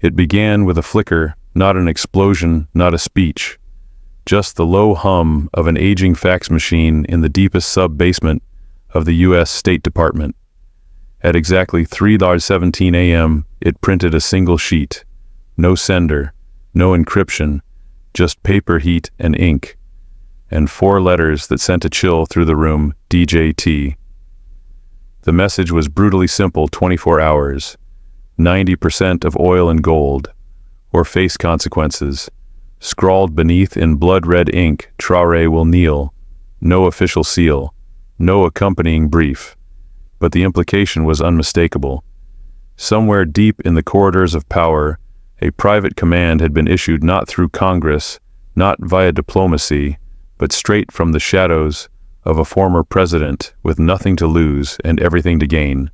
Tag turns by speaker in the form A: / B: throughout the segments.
A: It began with a flicker, not an explosion, not a speech. Just the low hum of an aging fax machine in the deepest sub-basement of the U.S. State Department. At exactly 3:17 a.m., it printed a single sheet. No sender, no encryption, just paper heat and ink. And 4 letters that sent a chill through the room, DJT. The message was brutally simple: 24 hours, 90% of oil and gold, or face consequences. Scrawled beneath in blood-red ink, Traore will kneel. No official seal, no accompanying brief. But the implication was unmistakable. Somewhere deep in the corridors of power, a private command had been issued not through Congress, not via diplomacy, but straight from the shadows of a former president with nothing to lose and everything to gain.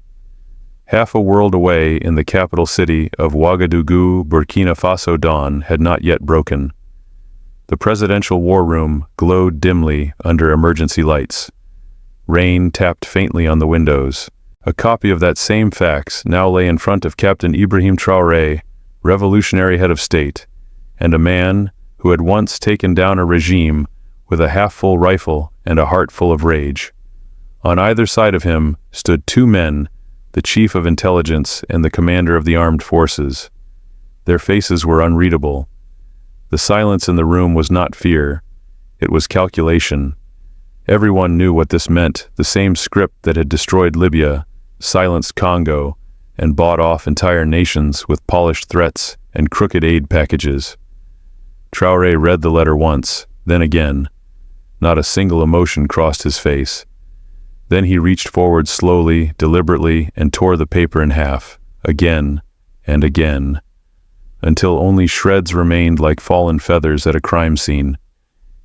A: Half a world away in the capital city of Ouagadougou, Burkina Faso, dawn had not yet broken. The presidential war room glowed dimly under emergency lights. Rain tapped faintly on the windows. A copy of that same fax now lay in front of Captain Ibrahim Traoré, revolutionary head of state, and a man who had once taken down a regime with a half-full rifle and a heart full of rage. On either side of him stood 2 men, the chief of intelligence and the commander of the armed forces. Their faces were unreadable. The silence in the room was not fear, it was calculation. Everyone knew what this meant, the same script that had destroyed Libya, silenced Congo, and bought off entire nations with polished threats and crooked aid packages. Traoré read the letter once, then again. Not a single emotion crossed his face. Then he reached forward slowly, deliberately, and tore the paper in half, again and again, until only shreds remained like fallen feathers at a crime scene.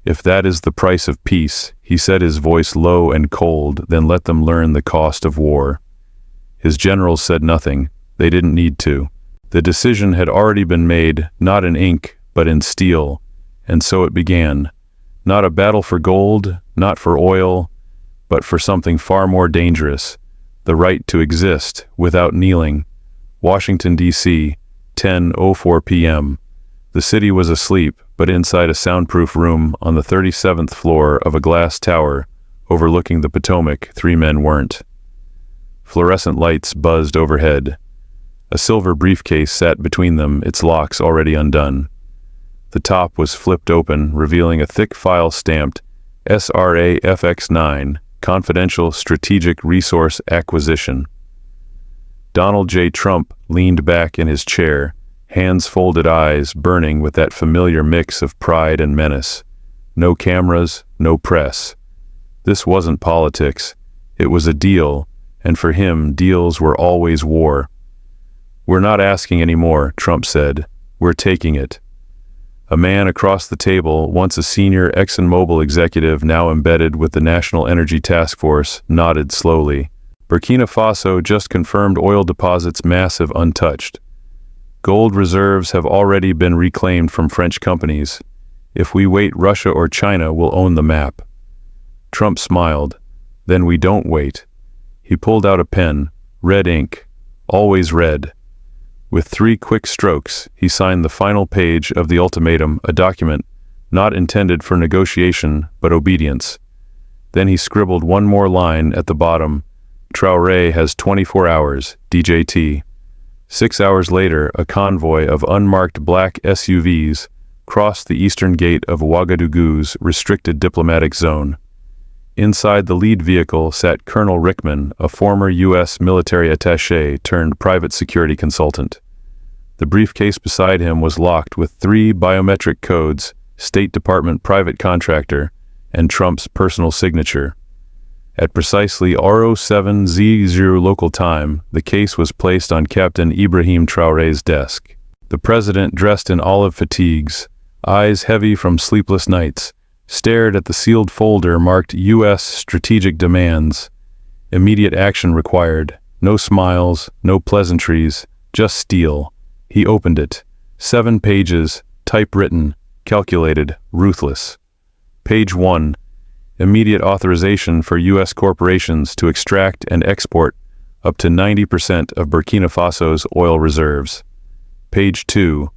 A: If that is the price of peace, he said, his voice low and cold, then let them learn the cost of war. His generals said nothing. They didn't need to. The decision had already been made, not in ink, but in steel, and so it began. Not a battle for gold, not for oil, but for something far more dangerous, the right to exist without kneeling. Washington, D.C., 10:04 p.m. The city was asleep, but inside a soundproof room on the 37th floor of a glass tower overlooking the Potomac, 3 men weren't. Fluorescent lights buzzed overhead. A silver briefcase sat between them, its locks already undone. The top was flipped open, revealing a thick file stamped SRA FX9, Confidential Strategic Resource Acquisition. Donald J. Trump leaned back in his chair, hands folded, eyes burning with that familiar mix of pride and menace. No cameras, no press. This wasn't politics. It was a deal, and for him, deals were always war. "We're not asking any more," Trump said. "We're taking it." A man across the table, once a senior ExxonMobil executive now embedded with the National Energy Task Force, nodded slowly. Burkina Faso just confirmed oil deposits massive, untouched. Gold reserves have already been reclaimed from French companies. If we wait, Russia or China will own the map. Trump smiled. Then we don't wait. He pulled out a pen, red ink, always red. With 3 quick strokes, he signed the final page of the ultimatum, a document not intended for negotiation but obedience. Then he scribbled one more line at the bottom: Traoré has 24 hours, DJT. 6 hours later, a convoy of unmarked black SUVs crossed the eastern gate of Ouagadougou's restricted diplomatic zone. Inside the lead vehicle sat Colonel Rickman, a former U.S. military attaché turned private security consultant. The briefcase beside him was locked with 3 biometric codes, State Department private contractor, and Trump's personal signature. At precisely R07Z0 local time, the case was placed on Captain Ibrahim Traoré's desk. The president, dressed in olive fatigues, eyes heavy from sleepless nights, stared at the sealed folder marked U.S. Strategic Demands. Immediate action required. No smiles, no pleasantries, just steel. He opened it. 7 pages, typewritten, calculated, ruthless. Page 1. Immediate authorization for U.S. corporations to extract and export up to 90% of Burkina Faso's oil reserves. Page 2.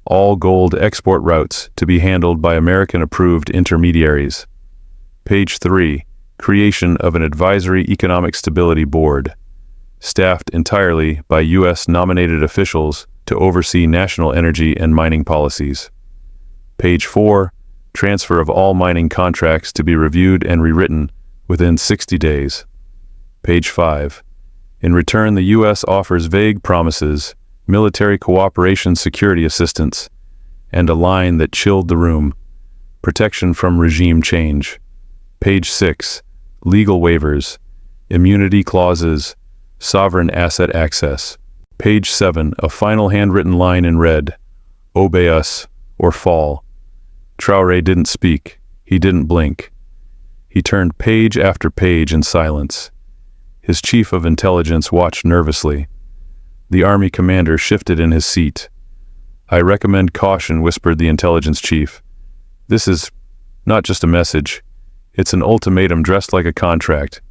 A: All gold export routes to be handled by American-approved intermediaries. Page 3. Creation of an Advisory Economic Stability Board, staffed entirely by U.S.-nominated officials to oversee national energy and mining policies. Page 4. Transfer of all mining contracts to be reviewed and rewritten within 60 days. Page 5. In return, the U.S. offers vague promises, military cooperation, security assistance, and a line that chilled the room: protection from regime change. Page 6. Legal waivers, immunity clauses, sovereign asset access. Page 7. A final handwritten line in red: obey us or fall. Traoré didn't speak. He didn't blink. He turned page after page in silence. His chief of intelligence watched nervously. The army commander shifted in his seat. "I recommend caution," whispered the intelligence chief. "This is not just a message. It's an ultimatum dressed like a contract."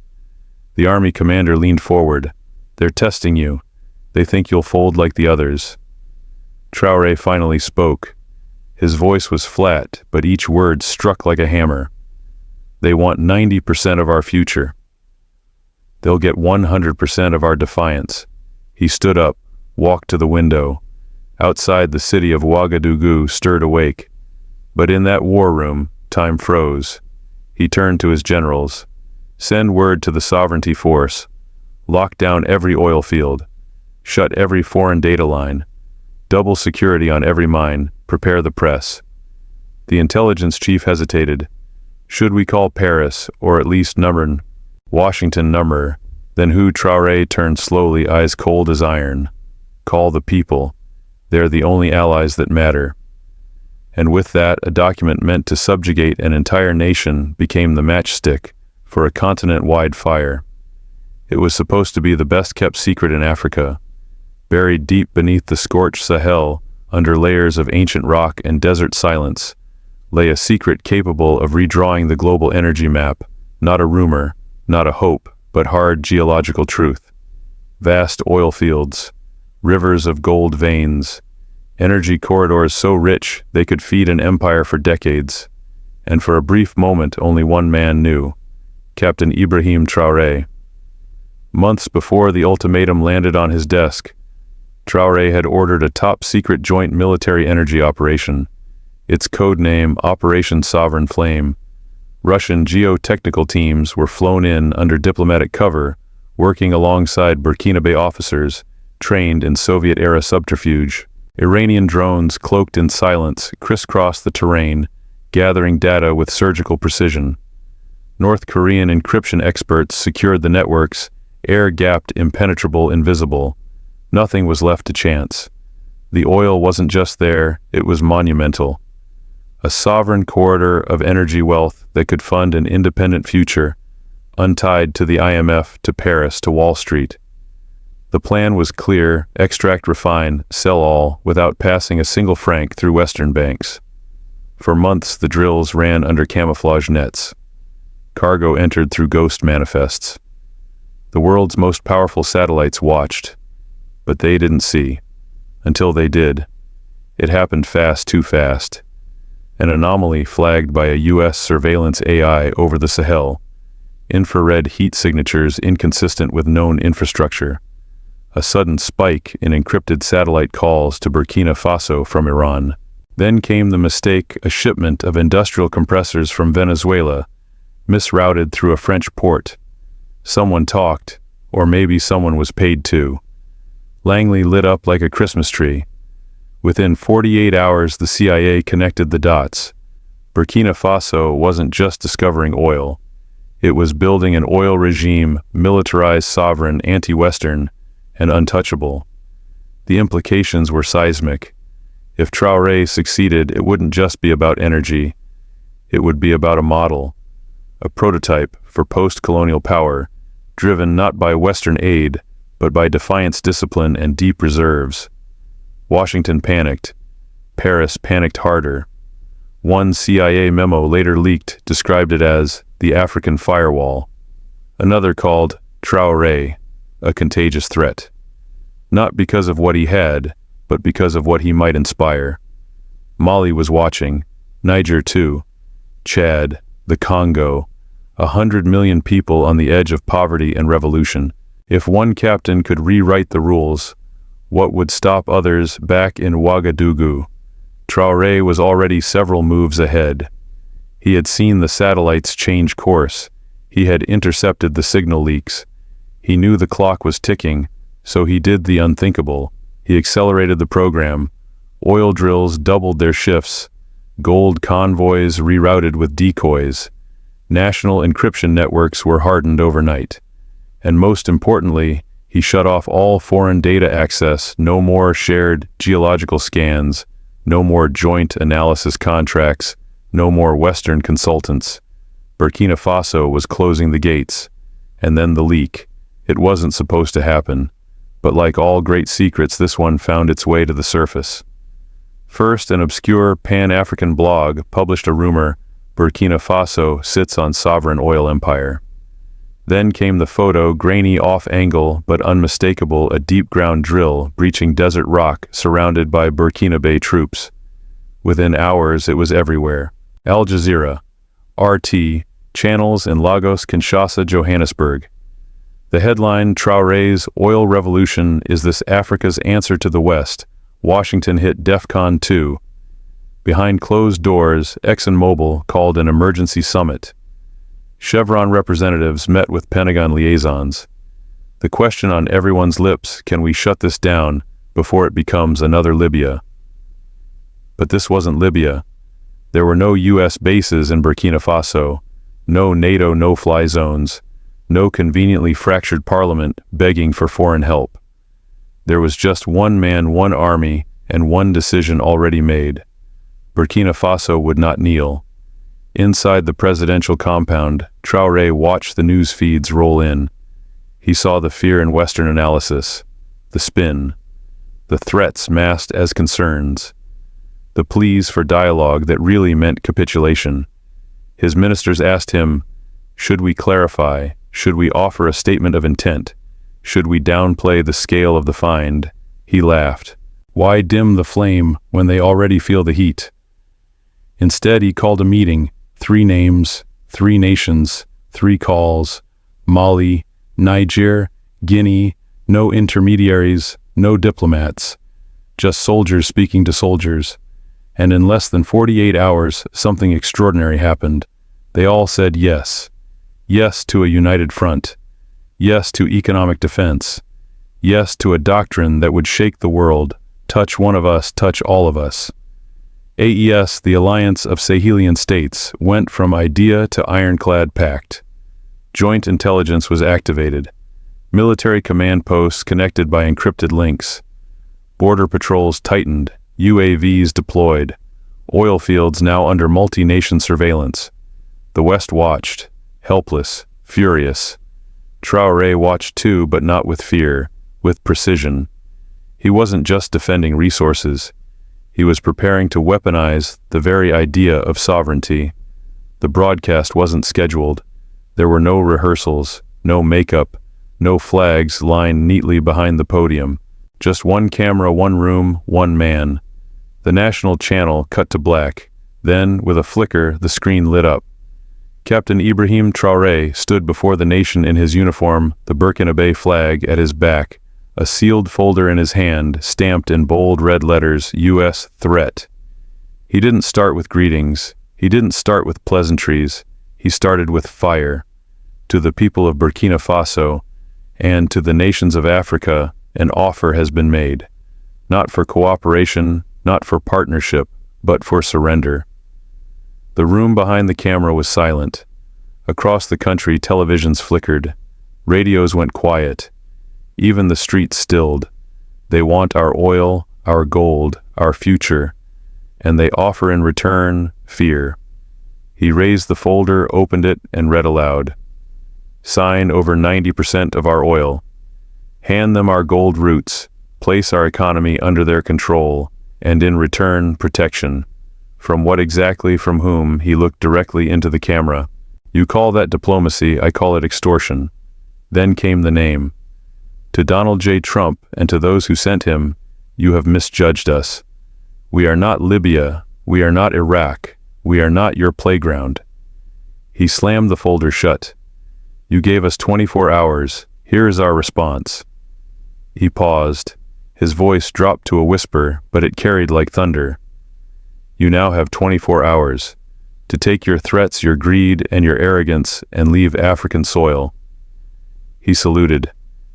A: The army commander leaned forward. "They're testing you. They think you'll fold like the others." Traoré finally spoke. His voice was flat, but each word struck like a hammer. "They want 90% of our future. They'll get 100% of our defiance." He stood up, walked to the window. Outside, the city of Ouagadougou stirred awake. But in that war room, time froze. He turned to his generals. "Send word to the sovereignty force. Lock down every oil field. Shut every foreign data line. Double security on every mine. Prepare the press." The intelligence chief hesitated. Should we call Paris, or at least number Washington number? Then who? Traoré turned slowly, eyes cold as iron. "Call the people. They're the only allies that matter." And with that, a document meant to subjugate an entire nation became the matchstick for a continent-wide fire. It was supposed to be the best-kept secret in Africa. Buried deep beneath the scorched Sahel, under layers of ancient rock and desert silence, lay a secret capable of redrawing the global energy map, not a rumor, not a hope, but hard geological truth. Vast oil fields, rivers of gold veins, energy corridors so rich they could feed an empire for decades. And for a brief moment only one man knew: Captain Ibrahim Traoré. Months before the ultimatum landed on his desk, Traoré had ordered a top-secret joint military energy operation, its code name Operation Sovereign Flame. Russian geotechnical teams were flown in under diplomatic cover, working alongside Burkina Faso officers trained in Soviet-era subterfuge. Iranian drones, cloaked in silence, crisscrossed the terrain, gathering data with surgical precision. North Korean encryption experts secured the networks, air-gapped, impenetrable, invisible. Nothing was left to chance. The oil wasn't just there, it was monumental. A sovereign corridor of energy wealth that could fund an independent future, untied to the IMF, to Paris, to Wall Street. The plan was clear: extract, refine, sell all, without passing a single franc through Western banks. For months the drills ran under camouflage nets. Cargo entered through ghost manifests. The world's most powerful satellites watched, but they didn't see. Until they did. It happened fast, too fast. An anomaly flagged by a U.S. surveillance AI over the Sahel. Infrared heat signatures inconsistent with known infrastructure. A sudden spike in encrypted satellite calls to Burkina Faso from Iran. Then came the mistake: a shipment of industrial compressors from Venezuela, misrouted through a French port. Someone talked, or maybe someone was paid to. Langley lit up like a Christmas tree. Within 48 hours, the CIA connected the dots. Burkina Faso wasn't just discovering oil. It was building an oil regime, militarized, sovereign, anti-Western, and untouchable. The implications were seismic. If Traoré succeeded, it wouldn't just be about energy. It would be about a model, a prototype for post-colonial power, driven not by Western aid, but by defiance, discipline, and deep reserves. Washington panicked. Paris panicked harder. One CIA memo later leaked described it as the African firewall. Another called Traoré a contagious threat. Not because of what he had, but because of what he might inspire. Mali was watching, Niger too, Chad, the Congo, 100 million people on the edge of poverty and revolution. If one captain could rewrite the rules, what would stop others back in Ouagadougou? Traoré was already several moves ahead. He had seen the satellites change course. He had intercepted the signal leaks. He knew the clock was ticking, so he did the unthinkable. He accelerated the program. Oil drills doubled their shifts. Gold convoys rerouted with decoys. National encryption networks were hardened overnight. And most importantly, he shut off all foreign data access. No more shared geological scans. No more joint analysis contracts. No more Western consultants. Burkina Faso was closing the gates. And then the leak. It wasn't supposed to happen. But like all great secrets, this one found its way to the surface. First, an obscure Pan-African blog published a rumor Burkina Faso sits on sovereign oil empire. Then came the photo, grainy off-angle but unmistakable, a deep-ground drill breaching desert rock surrounded by Burkinabe troops. Within hours, it was everywhere. Al Jazeera, RT, channels in Lagos, Kinshasa, Johannesburg. The headline, Traoré's oil revolution is this Africa's answer to the West. Washington hit DEFCON 2. Behind closed doors, ExxonMobil called an emergency summit. Chevron representatives met with Pentagon liaisons. The question on everyone's lips, can we shut this down before it becomes another Libya? But this wasn't Libya. There were no U.S. bases in Burkina Faso, no NATO no-fly zones, no conveniently fractured parliament begging for foreign help. There was just one man, one army, and one decision already made. Burkina Faso would not kneel. Inside the presidential compound, Traoré watched the news feeds roll in. He saw the fear in Western analysis, the spin, the threats masked as concerns, the pleas for dialogue that really meant capitulation. His ministers asked him, should we clarify? Should we offer a statement of intent? Should we downplay the scale of the find? He laughed. Why dim the flame when they already feel the heat? Instead, he called a meeting. 3 names, 3 nations, 3 calls. Mali, Niger, Guinea, no intermediaries, no diplomats. Just soldiers speaking to soldiers. And in less than 48 hours, something extraordinary happened. They all said yes. Yes to a united front. Yes to economic defense. Yes to a doctrine that would shake the world. Touch one of us, touch all of us. AES, the alliance of Sahelian states, went from idea to ironclad pact. Joint intelligence was activated. Military command posts connected by encrypted links. Border patrols tightened. UAVs deployed. Oil fields now under multi-nation surveillance. The West watched, helpless, furious. Traoré watched too, but not with fear, with precision. He wasn't just defending resources. He was preparing to weaponize the very idea of sovereignty. The broadcast wasn't scheduled. There were no rehearsals, no makeup, no flags lined neatly behind the podium. Just one camera, one room, one man. The national channel cut to black. Then, with a flicker, the screen lit up. Captain Ibrahim Traoré stood before the nation in his uniform, the Burkinabe flag at his back, a sealed folder in his hand, stamped in bold red letters, U.S. Threat. He didn't start with greetings. He didn't start with pleasantries. He started with fire. To the people of Burkina Faso, and to the nations of Africa, an offer has been made. Not for cooperation, not for partnership, but for surrender. The room behind the camera was silent. Across the country, televisions flickered. Radios went quiet. Even the streets stilled. They want our oil, our gold, our future, and they offer in return fear. He raised the folder, opened it, and read aloud. Sign over 90% of our oil. Hand them our gold roots, place our economy under their control, and in return, protection. From what exactly, from whom? He looked directly into the camera. You call that diplomacy, I call it extortion. Then came the name. To Donald J. Trump and to those who sent him, you have misjudged us. We are not Libya, we are not Iraq, we are not your playground." He slammed the folder shut. "You gave us 24 hours, here is our response." He paused. His voice dropped to a whisper, but it carried like thunder. "You now have 24 hours to take your threats, your greed, and your arrogance and leave African soil." He saluted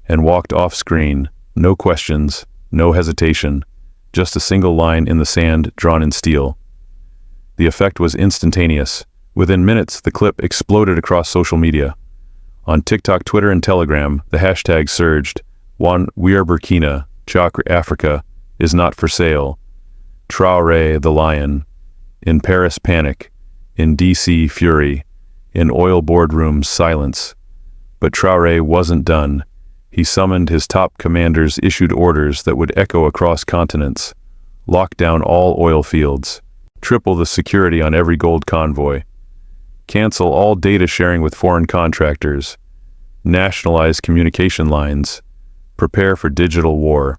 A: and walked off screen, no questions, no hesitation, just a single line in the sand drawn in steel. The effect was instantaneous. Within minutes, the clip exploded across social media. On TikTok, Twitter, and Telegram, the hashtag surged. We are Burkina, Africa is not for sale. Traoré the lion. In Paris, panic. In DC, fury. In oil boardrooms, silence. But Traoré wasn't done. He summoned his top commanders, issued orders that would echo across continents. Lock down all oil fields. Triple the security on every gold convoy. Cancel all data sharing with foreign contractors. Nationalize communication lines. Prepare for digital war.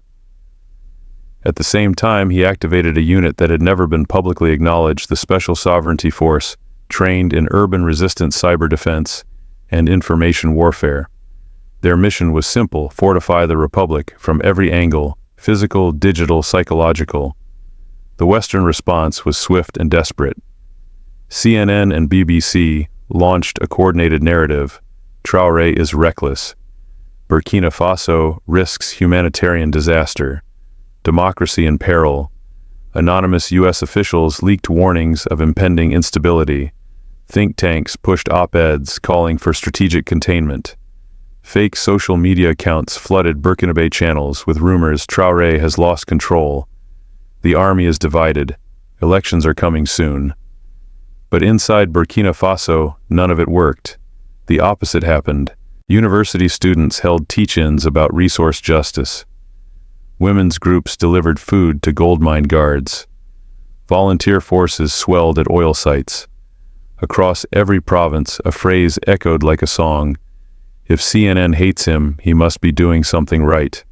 A: At the same time, he activated a unit that had never been publicly acknowledged, the Special Sovereignty Force, trained in urban-resistant cyber defense and information warfare. Their mission was simple: fortify the Republic from every angle, physical, digital, psychological. The Western response was swift and desperate. CNN and BBC launched a coordinated narrative. Traoré is reckless. Burkina Faso risks humanitarian disaster. Democracy in peril. Anonymous U.S. officials leaked warnings of impending instability. Think tanks pushed op-eds calling for strategic containment. Fake social media accounts flooded Burkinabe channels with rumors Traoré has lost control. The army is divided. Elections are coming soon. But inside Burkina Faso, none of it worked. The opposite happened. University students held teach-ins about resource justice. Women's groups delivered food to gold mine guards. Volunteer forces swelled at oil sites. Across every province, a phrase echoed like a song. If CNN hates him, he must be doing something right.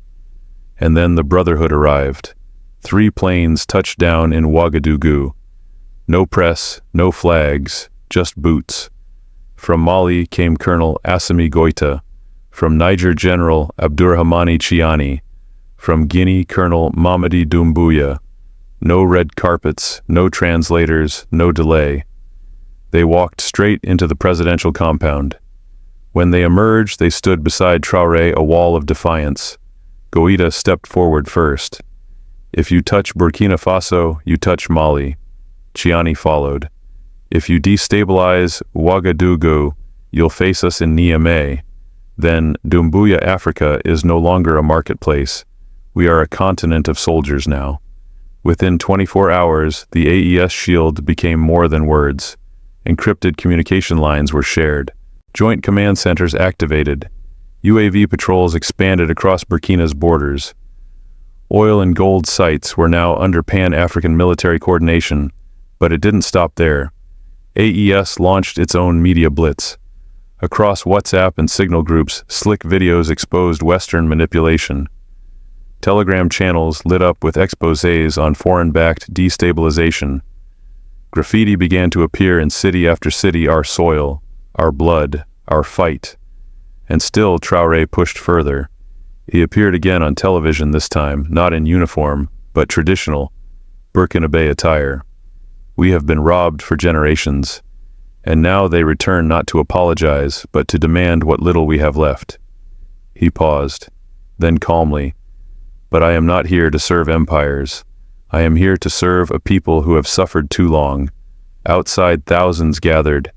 A: And then the Brotherhood arrived. 3 planes touched down in Ouagadougou. No press, no flags, just boots. From Mali came Colonel Assimi Goïta. From Niger, General Abdourahmane Chiani. From Guinea, Colonel Mamadi Doumbouya. No red carpets, no translators, no delay. They walked straight into the presidential compound. When they emerged, they stood beside Traoré, a wall of defiance. Goïta stepped forward first. If you touch Burkina Faso, you touch Mali. Chiani followed. If you destabilize Ouagadougou, you'll face us in Niamey. Then, Doumbouya, Africa is no longer a marketplace. We are a continent of soldiers now. Within 24 hours, the AES shield became more than words. Encrypted communication lines were shared. Joint command centers activated. UAV patrols expanded across Burkina's borders. Oil and gold sites were now under Pan-African military coordination, but it didn't stop there. AES launched its own media blitz. Across WhatsApp and Signal groups, slick videos exposed Western manipulation. Telegram channels lit up with exposés on foreign-backed destabilization. Graffiti began to appear in city after city: our soil, our blood, our fight. And still Traoré pushed further. He appeared again on television, this time not in uniform, but traditional Burkinabe attire. We have been robbed for generations, and now they return not to apologize, but to demand what little we have left. He paused, then calmly, "But I am not here to serve empires. I am here to serve a people who have suffered too long." Outside, thousands gathered.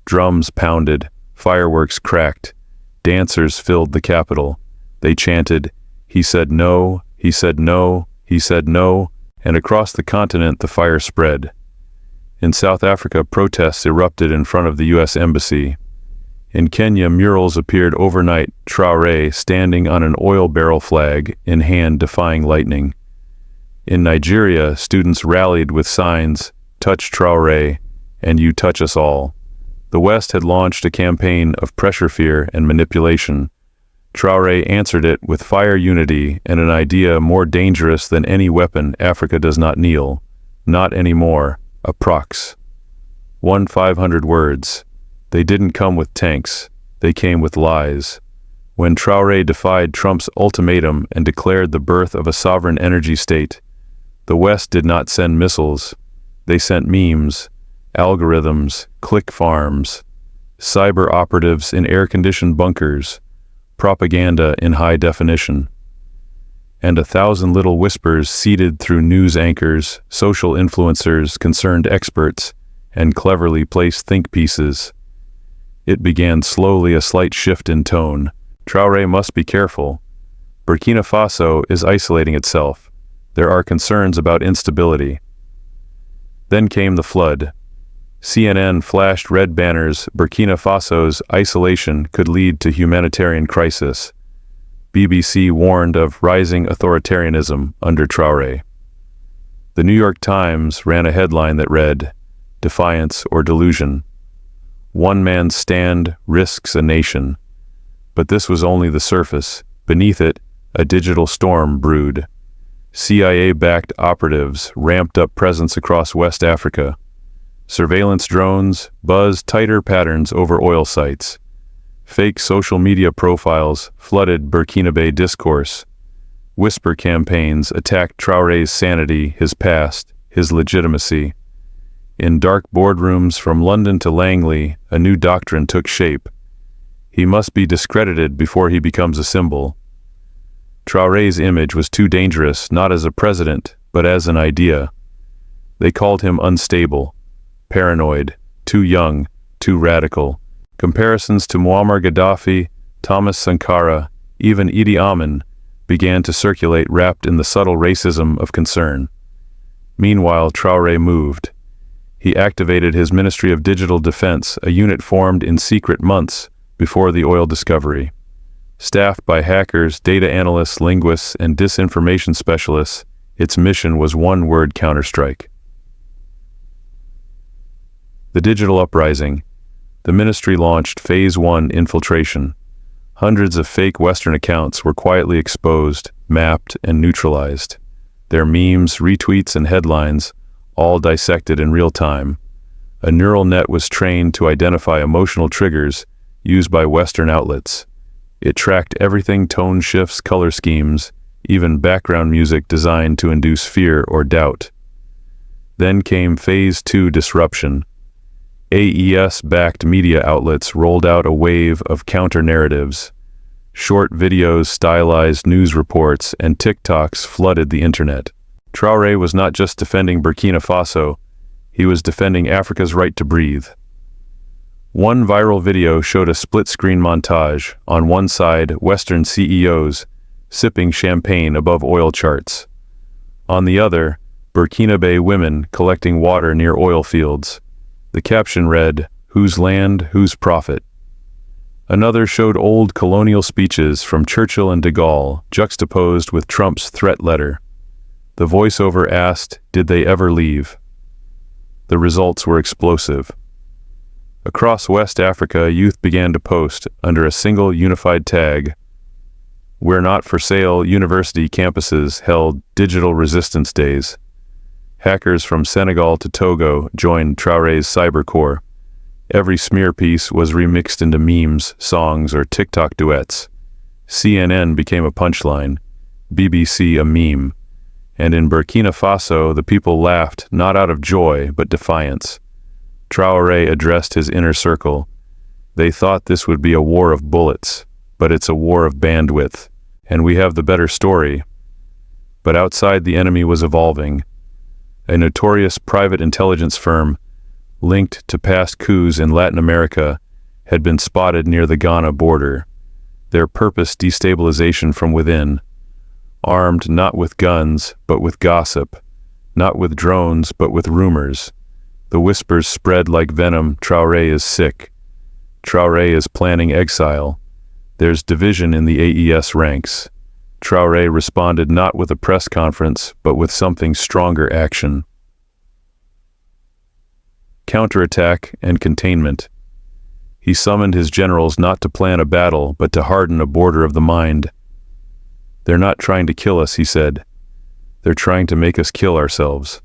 A: Drums pounded, fireworks cracked. Dancers filled the capital. They chanted, "He said no, he said no, he said no," and across the continent the fire spread. In South Africa, protests erupted in front of the U.S. Embassy. In Kenya, murals appeared overnight, Traoré standing on an oil barrel, flag in hand, defying lightning. In Nigeria, students rallied with signs, "Touch Traoré, and you touch us all." The West had launched a campaign of pressure, fear, and manipulation. Traoré answered it with fire, unity, and an idea more dangerous than any weapon: Africa does not kneel. Not anymore. A prox. 500 words. They didn't come with tanks. They came with lies. When Traoré defied Trump's ultimatum and declared the birth of a sovereign energy state, the West did not send missiles. They sent memes, algorithms, click farms, cyber operatives in air-conditioned bunkers, propaganda in high definition. And 1,000 little whispers seeded through news anchors, social influencers, concerned experts, and cleverly placed think pieces. It began slowly, a slight shift in tone. Traoré must be careful. Burkina Faso is isolating itself. There are concerns about instability. Then came the flood. CNN flashed red banners: Burkina Faso's isolation could lead to humanitarian crisis. BBC warned of rising authoritarianism under Traoré. The New York Times ran a headline that read, "Defiance or Delusion. One man's stand risks a nation." But this was only the surface. Beneath it, a digital storm brewed. CIA-backed operatives ramped up presence across West Africa. Surveillance drones buzzed tighter patterns over oil sites. Fake social media profiles flooded Burkinabe discourse. Whisper campaigns attacked Traoré's sanity, his past, his legitimacy. In dark boardrooms from London to Langley, a new doctrine took shape. He must be discredited before he becomes a symbol. Traoré's image was too dangerous, not as a president, but as an idea. They called him unstable, paranoid, too young, too radical. Comparisons to Muammar Gaddafi, Thomas Sankara, even Idi Amin began to circulate, wrapped in the subtle racism of concern. Meanwhile, Traoré moved. He activated his Ministry of Digital Defense, a unit formed in secret months before the oil discovery. Staffed by hackers, data analysts, linguists, and disinformation specialists, its mission was one word: counterstrike. The digital uprising. The ministry launched Phase 1 infiltration. Hundreds of fake Western accounts were quietly exposed, mapped, and neutralized. Their memes, retweets, and headlines all dissected in real time. A neural net was trained to identify emotional triggers used by Western outlets. It tracked everything: tone shifts, color schemes, even background music designed to induce fear or doubt. Then came Phase 2 disruption. AES-backed media outlets rolled out a wave of counter-narratives. Short videos, stylized news reports, and TikToks flooded the internet. Traoré was not just defending Burkina Faso, he was defending Africa's right to breathe. One viral video showed a split-screen montage. On one side, Western CEOs sipping champagne above oil charts. On the other, Burkinabe women collecting water near oil fields. The caption read, "Whose land, whose profit?" Another showed old colonial speeches from Churchill and de Gaulle, juxtaposed with Trump's threat letter. The voiceover asked, "Did they ever leave?" The results were explosive. Across West Africa, youth began to post under a single unified tag. "We're not for sale." University campuses held digital resistance days. Hackers from Senegal to Togo joined Traoré's cyber corps. Every smear piece was remixed into memes, songs, or TikTok duets. CNN became a punchline, BBC a meme. And in Burkina Faso, the people laughed, not out of joy, but defiance. Traoré addressed his inner circle. They thought this would be a war of bullets, but it's a war of bandwidth, and we have the better story. But outside, the enemy was evolving. A notorious private intelligence firm, linked to past coups in Latin America, had been spotted near the Ghana border. Their purpose: destabilization from within. Armed not with guns, but with gossip. Not with drones, but with rumors. The whispers spread like venom. Traoré is sick. Traoré is planning exile. There's division in the AES ranks. Traoré responded not with a press conference, but with something stronger: action. Counterattack and containment. He summoned his generals not to plan a battle, but to harden a border of the mind. "They're not trying to kill us," he said. "They're trying to make us kill ourselves."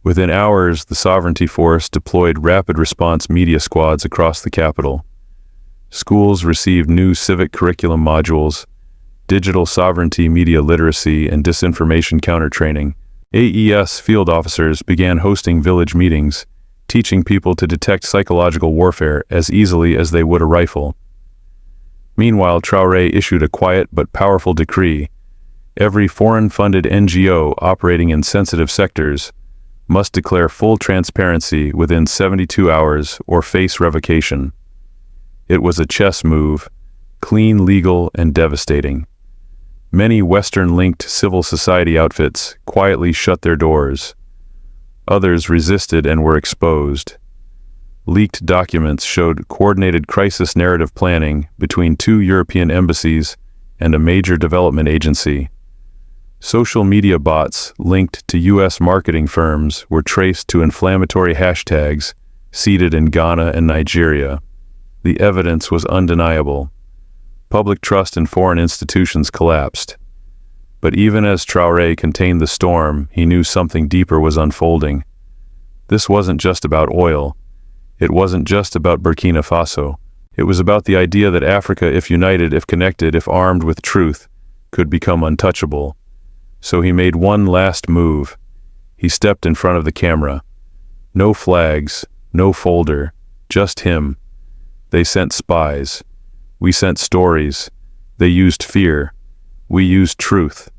A: Within hours, the Sovereignty Force deployed rapid response media squads across the capital. Schools received new civic curriculum modules, digital sovereignty, media literacy, and disinformation counter-training. AES field officers began hosting village meetings, teaching people to detect psychological warfare as easily as they would a rifle. Meanwhile, Traoré issued a quiet but powerful decree. Every foreign-funded NGO operating in sensitive sectors must declare full transparency within 72 hours or face revocation. It was a chess move, clean, legal, and devastating. Many Western-linked civil society outfits quietly shut their doors. Others resisted and were exposed. Leaked documents showed coordinated crisis narrative planning between 2 European embassies and a major development agency. Social media bots linked to U.S. marketing firms were traced to inflammatory hashtags seeded in Ghana and Nigeria. The evidence was undeniable. Public trust in foreign institutions collapsed. But even as Traoré contained the storm, he knew something deeper was unfolding. This wasn't just about oil. It wasn't just about Burkina Faso. It was about the idea that Africa, if united, if connected, if armed with truth, could become untouchable. So he made one last move. He stepped in front of the camera. No flags, no folder, just him. They sent spies. We sent stories. They used fear. We used truth.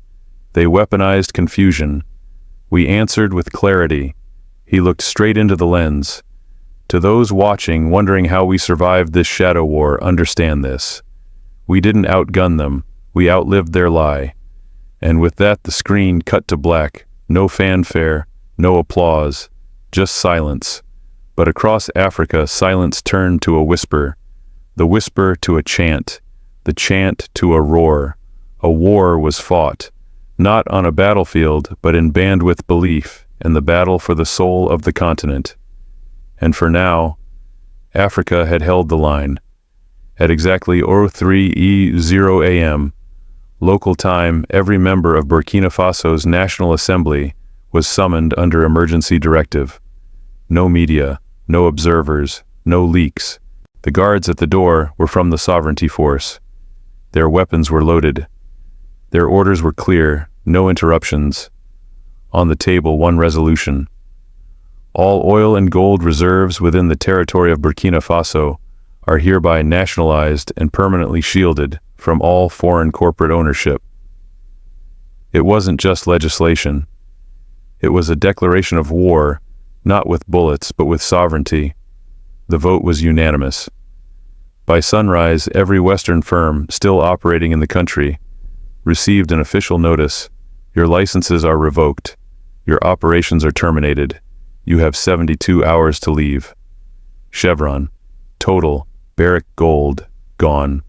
A: They weaponized confusion. We answered with clarity. He looked straight into the lens. To those watching, wondering how we survived this shadow war, understand this. We didn't outgun them. We outlived their lie. And with that, the screen cut to black. No fanfare, no applause, just silence. But across Africa, silence turned to a whisper. The whisper to a chant. The chant to a roar. A war was fought, not on a battlefield, but in bandwidth belief, and the battle for the soul of the continent. And for now, Africa had held the line. At exactly 03:00 a.m., local time, every member of Burkina Faso's National Assembly was summoned under emergency directive. No media, no observers, no leaks. The guards at the door were from the Sovereignty Force. Their weapons were loaded. Their orders were clear, no interruptions. On the table, one resolution. All oil and gold reserves within the territory of Burkina Faso are hereby nationalized and permanently shielded from all foreign corporate ownership. It wasn't just legislation. It was a declaration of war, not with bullets, but with sovereignty. The vote was unanimous. By sunrise, every Western firm still operating in the country received an official notice. Your licenses are revoked. Your operations are terminated. You have 72 hours to leave. Chevron, Total, Barrick Gold, gone.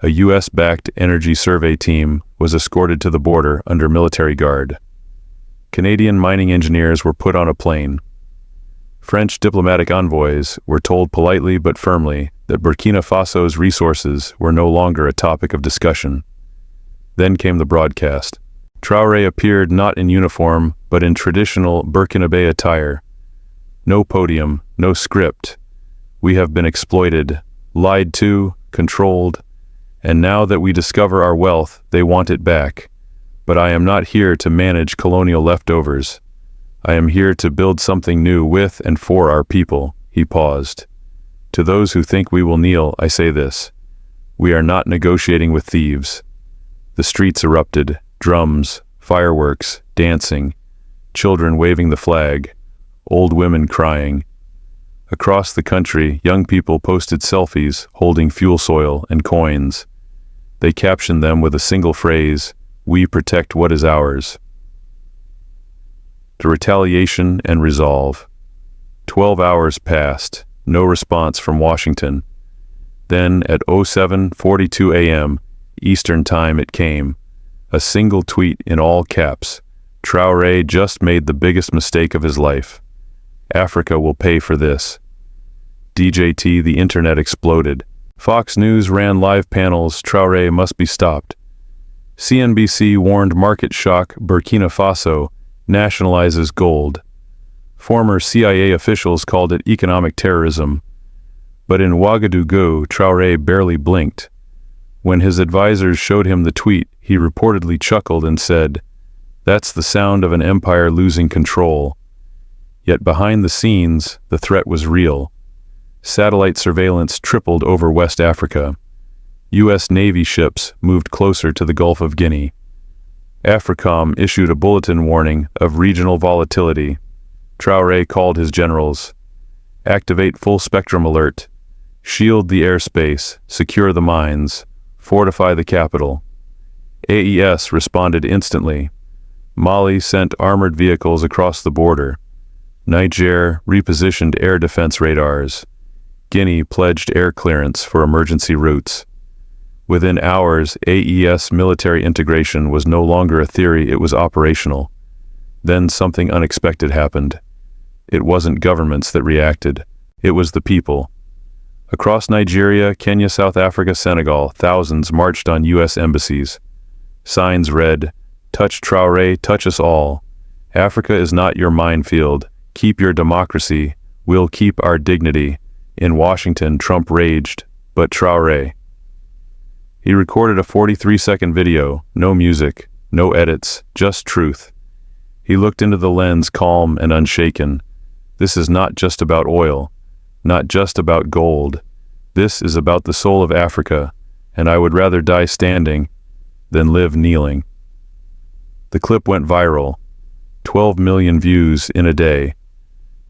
A: A U.S.-backed energy survey team was escorted to the border under military guard. Canadian mining engineers were put on a plane. French diplomatic envoys were told politely but firmly that Burkina Faso's resources were no longer a topic of discussion. Then came the broadcast. Traoré appeared not in uniform, but in traditional Burkinabe attire. No podium, no script. We have been exploited, lied to, controlled, and now that we discover our wealth, they want it back. But I am not here to manage colonial leftovers. I am here to build something new with and for our people. He paused. To those who think we will kneel, I say this. We are not negotiating with thieves. The streets erupted, drums, fireworks, dancing, children waving the flag, old women crying. Across the country, young people posted selfies holding fuel soil and coins. They captioned them with a single phrase, "We protect what is ours." To retaliation and resolve. 12 hours passed, no response from Washington. Then at 07:42 a.m. Eastern Time it came. A single tweet in all caps. Traoré just made the biggest mistake of his life. Africa will pay for this. DJT, the internet exploded. Fox News ran live panels, Traoré must be stopped. CNBC warned market shock, Burkina Faso nationalizes gold. Former CIA officials called it economic terrorism. But in Ouagadougou, Traoré barely blinked. When his advisors showed him the tweet, he reportedly chuckled and said, "That's the sound of an empire losing control." Yet behind the scenes, the threat was real. Satellite surveillance tripled over West Africa. U.S. Navy ships moved closer to the Gulf of Guinea. AFRICOM issued a bulletin warning of regional volatility. Traoré called his generals. Activate full-spectrum alert. Shield the airspace, secure the mines, fortify the capital. AES responded instantly. Mali sent armored vehicles across the border. Niger repositioned air defense radars. Guinea pledged air clearance for emergency routes. Within hours, AES military integration was no longer a theory, it was operational. Then something unexpected happened. It wasn't governments that reacted, it was the people. Across Nigeria, Kenya, South Africa, Senegal, thousands marched on U.S. embassies. Signs read, "Touch Traoré, touch us all. Africa is not your minefield. Keep your democracy. We'll keep our dignity." In Washington, Trump raged, but Traoré. He recorded a 43-second video, no music, no edits, just truth. He looked into the lens calm and unshaken. This is not just about oil, not just about gold. This is about the soul of Africa, and I would rather die standing than live kneeling. The clip went viral, 12 million views in a day,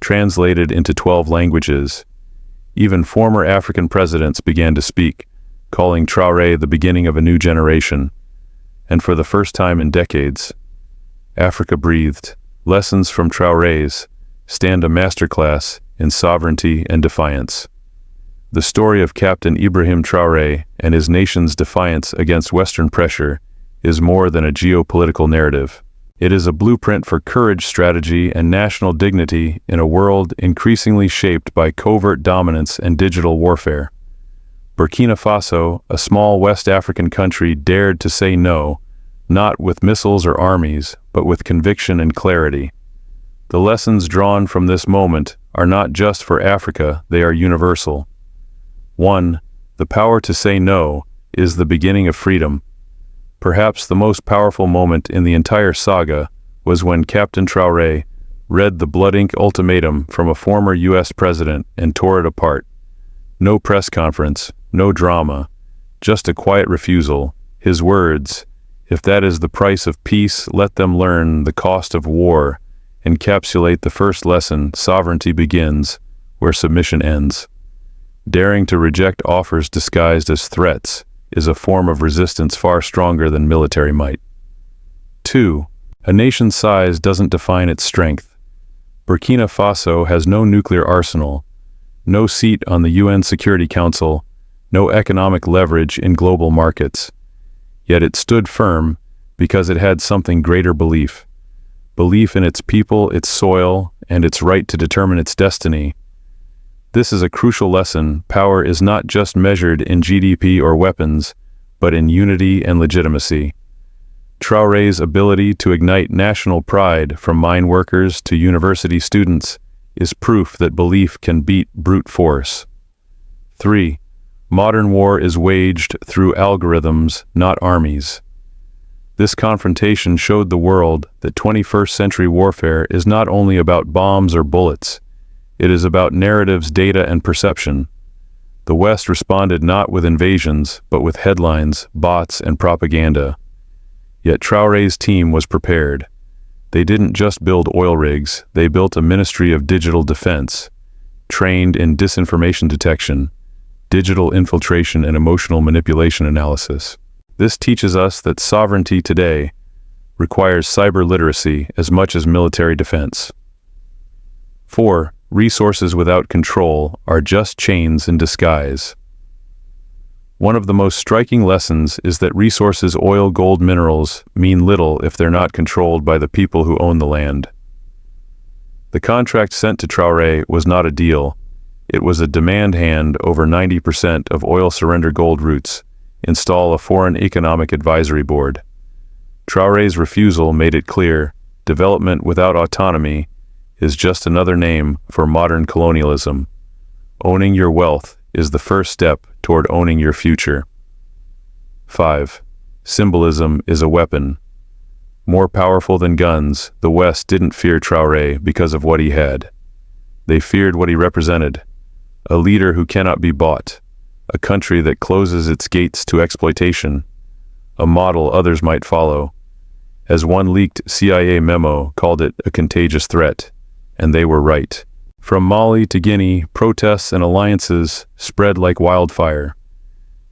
A: translated into 12 languages. Even former African presidents began to speak, calling Traoré the beginning of a new generation. And for the first time in decades, Africa breathed. Lessons from Traoré's stand a masterclass in sovereignty and defiance. The story of Captain Ibrahim Traoré and his nation's defiance against Western pressure is more than a geopolitical narrative. It is a blueprint for courage, strategy, and national dignity in a world increasingly shaped by covert dominance and digital warfare. Burkina Faso, a small West African country, dared to say no, not with missiles or armies, but with conviction and clarity. The lessons drawn from this moment are not just for Africa, they are universal. 1. The power to say no is the beginning of freedom. Perhaps the most powerful moment in the entire saga was when Captain Traoré read the blood-ink ultimatum from a former U.S. president and tore it apart. No press conference, no drama, just a quiet refusal. His words, "If that is the price of peace, let them learn the cost of war," encapsulate the first lesson: sovereignty begins where submission ends. Daring to reject offers disguised as threats is a form of resistance far stronger than military might. 2. A nation's size doesn't define its strength. Burkina Faso has no nuclear arsenal, no seat on the UN Security Council, no economic leverage in global markets. Yet it stood firm because it had something greater: belief. Belief in its people, its soil, and its right to determine its destiny. This is a crucial lesson. Power is not just measured in GDP or weapons, but in unity and legitimacy. Traoré's ability to ignite national pride from mine workers to university students is proof that belief can beat brute force. 3. Modern war is waged through algorithms, not armies. This confrontation showed the world that 21st century warfare is not only about bombs or bullets. It is about narratives, data, and perception. The West responded not with invasions, but with headlines, bots, and propaganda. Yet Traoré's team was prepared. They didn't just build oil rigs, they built a ministry of digital defense, trained in disinformation detection, digital infiltration, and emotional manipulation analysis. This teaches us that sovereignty today requires cyber literacy as much as military defense. 4. Resources without control are just chains in disguise. One of the most striking lessons is that resources, oil, gold, minerals, mean little if they're not controlled by the people who own the land. The contract sent to Traoré was not a deal. It was a demand hand over 90% of oil surrender gold routes, install a foreign economic advisory board. Traoré's refusal made it clear, development without autonomy is just another name for modern colonialism. Owning your wealth is the first step toward owning your future. 5. Symbolism is a weapon. More powerful than guns, the West didn't fear Traoré because of what he had. They feared what he represented. A leader who cannot be bought. A country that closes its gates to exploitation. A model others might follow. As one leaked CIA memo called it a contagious threat, and they were right. From Mali to Guinea, protests and alliances spread like wildfire.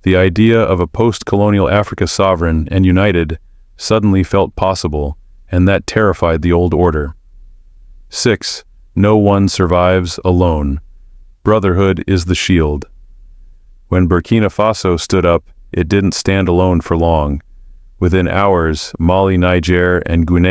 A: The idea of a post-colonial Africa sovereign and united suddenly felt possible, and that terrified the old order. 6. No one survives alone. Brotherhood is the shield. When Burkina Faso stood up, it didn't stand alone for long. Within hours, Mali, Niger, and Guinea